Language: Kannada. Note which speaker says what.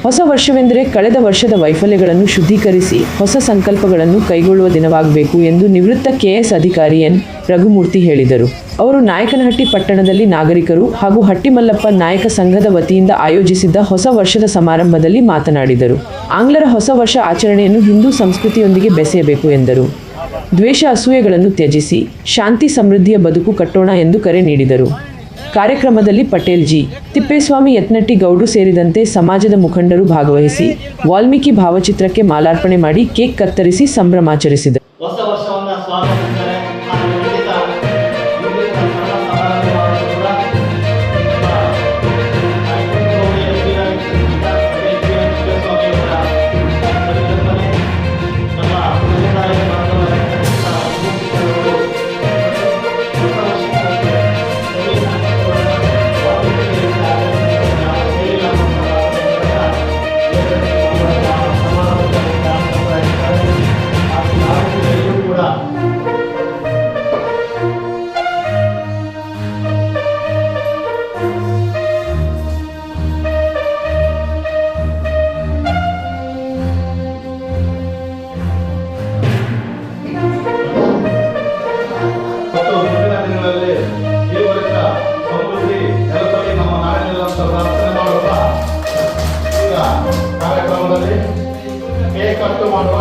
Speaker 1: ಹೊಸ ವರ್ಷವೆಂದರೆ ಕಳೆದ ವರ್ಷದ ವೈಫಲ್ಯಗಳನ್ನು ಶುದ್ಧೀಕರಿಸಿ ಹೊಸ ಸಂಕಲ್ಪಗಳನ್ನು ಕೈಗೊಳ್ಳುವ ದಿನವಾಗಬೇಕು ಎಂದು ನಿವೃತ್ತ ಕೆಎಸ್ ಅಧಿಕಾರಿ ಎನ್ ರಘುಮೂರ್ತಿ ಹೇಳಿದರು. ಅವರು ನಾಯಕನಹಟ್ಟಿ ಪಟ್ಟಣದಲ್ಲಿ ನಾಗರಿಕರು ಹಾಗೂ ಹಟ್ಟಿಮಲ್ಲಪ್ಪ ನಾಯಕ ಸಂಘದ ವತಿಯಿಂದ ಆಯೋಜಿಸಿದ್ದ ಹೊಸ ವರ್ಷದ ಸಮಾರಂಭದಲ್ಲಿ ಮಾತನಾಡಿದರು. ಆಂಗ್ಲರ ಹೊಸ ವರ್ಷ ಆಚರಣೆಯನ್ನು ಹಿಂದೂ ಸಂಸ್ಕೃತಿಯೊಂದಿಗೆ ಬೆಸೆಯಬೇಕು ಎಂದರು. ದ್ವೇಷ ಅಸೂಯೆಗಳನ್ನು ತ್ಯಜಿಸಿ ಶಾಂತಿ ಸಮೃದ್ಧಿಯ ಬದುಕು ಕಟ್ಟೋಣ ಎಂದು ಕರೆ ನೀಡಿದರು. ಕಾರ್ಯಕ್ರಮದಲ್ಲಿ ಪಟೇಲ್ ಜಿ. ತಿಪ್ಪೇಸ್ವಾಮಿ, ಯತ್ನಟ್ಟಿ ಗೌಡ್ರು ಸೇರಿದಂತೆ ಸಮಾಜದ ಮುಖಂಡರು ಭಾಗವಹಿಸಿ ವಾಲ್ಮೀಕಿ ಭಾವಚಿತ್ರಕ್ಕೆ ಮಾಲಾರ್ಪಣೆ ಮಾಡಿ ಕೇಕ್ ಕತ್ತರಿಸಿ ಸಂಭ್ರಮಾಚರಿಸಿದರು.
Speaker 2: ಕಾರ್ಯಕ್ರಮದಲ್ಲಿ ಕೇಕ್ ಕಟ್ ಮಾಡುವ